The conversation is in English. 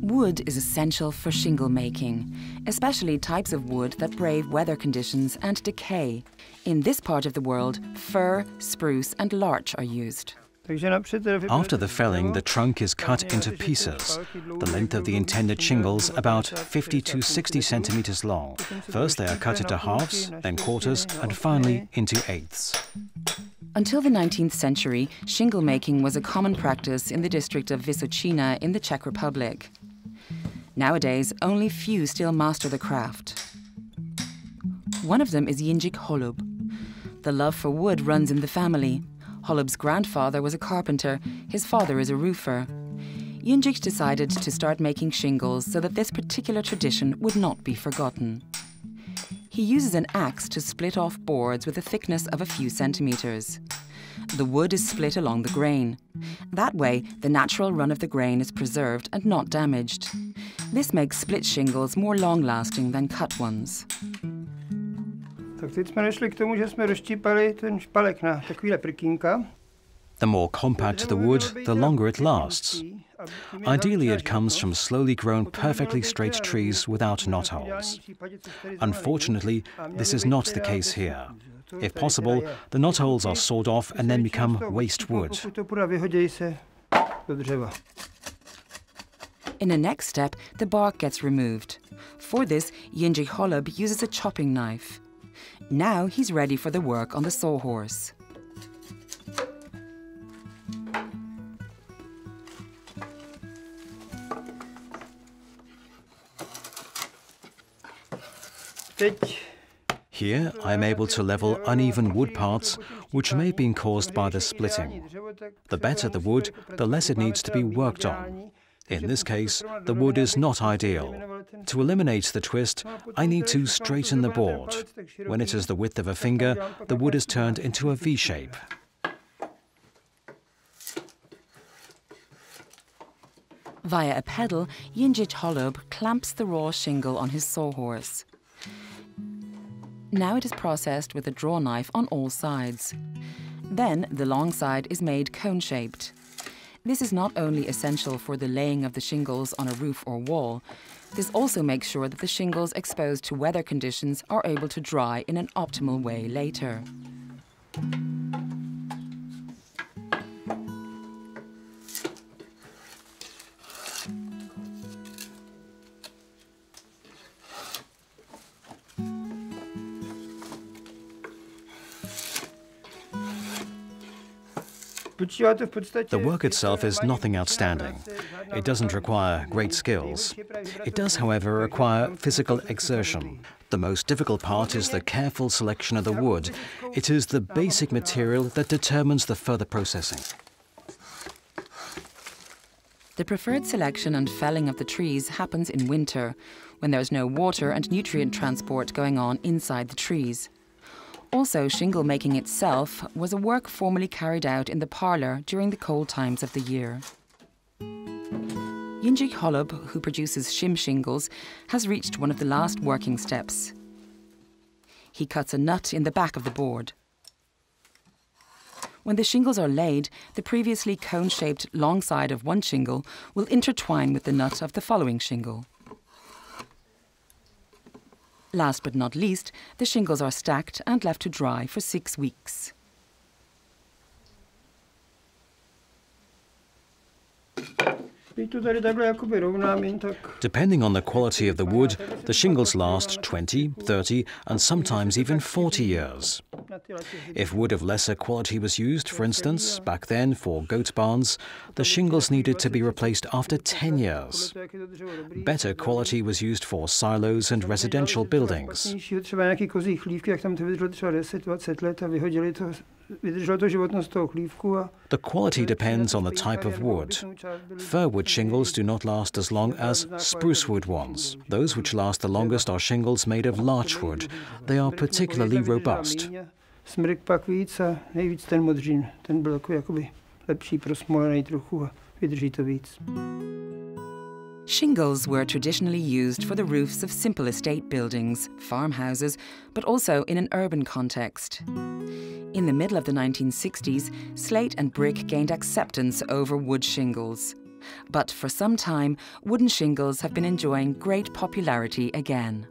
Wood is essential for shingle making, especially types of wood that brave weather conditions and decay. In this part of the world, fir, spruce and larch are used. After the felling, the trunk is cut into pieces. The length of the intended shingles about 50 to 60 centimeters long. First they are cut into halves, then quarters, and finally into eighths. Until the 19th century, shingle making was a common practice in the district of Vysočina in the Czech Republic. Nowadays, only few still master the craft. One of them is Jindřich Holub. The love for wood runs in the family. Holub's grandfather was a carpenter, his father is a roofer. Jindřich decided to start making shingles so that this particular tradition would not be forgotten. He uses an axe to split off boards with a thickness of a few centimeters. The wood is split along the grain. That way, the natural run of the grain is preserved and not damaged. This makes split shingles more long-lasting than cut ones. The more compact the wood, the longer it lasts. Ideally, it comes from slowly grown, perfectly straight trees without knotholes. Unfortunately, this is not the case here. If possible, the knotholes are sawed off and then become waste wood. In the next step, the bark gets removed. For this, Jindřich Holub uses a chopping knife. Now he's ready for the work on the sawhorse. Here, I am able to level uneven wood parts which may have been caused by the splitting. The better the wood, the less it needs to be worked on. In this case, the wood is not ideal. To eliminate the twist, I need to straighten the board. When it is the width of a finger, the wood is turned into a V shape. Via a pedal, Jindřich Holub clamps the raw shingle on his sawhorse. Now it is processed with a draw knife on all sides. Then the long side is made cone-shaped. This is not only essential for the laying of the shingles on a roof or wall, this also makes sure that the shingles exposed to weather conditions are able to dry in an optimal way later. The work itself is nothing outstanding. It doesn't require great skills. It does, however, require physical exertion. The most difficult part is the careful selection of the wood. It is the basic material that determines the further processing. The preferred selection and felling of the trees happens in winter, when there is no water and nutrient transport going on inside the trees. Also, shingle making itself was a work formerly carried out in the parlour during the cold times of the year. Jindřich Holub, who produces shingles, has reached one of the last working steps. He cuts a nut in the back of the board. When the shingles are laid, the previously cone-shaped long side of one shingle will intertwine with the nut of the following shingle. Last but not least, the shingles are stacked and left to dry for 6 weeks. Depending on the quality of the wood, the shingles last 20, 30 and sometimes even 40 years. If wood of lesser quality was used, for instance, back then for goat barns, the shingles needed to be replaced after 10 years. Better quality was used for silos and residential buildings. The quality depends on the type of wood. Firwood shingles do not last as long as spruce wood ones. Those which last the longest are shingles made of larch wood. They are particularly robust. Shingles were traditionally used for the roofs of simple estate buildings, farmhouses, but also in an urban context. In the middle of the 1960s, slate and brick gained acceptance over wood shingles. but for some time, wooden shingles have been enjoying great popularity again.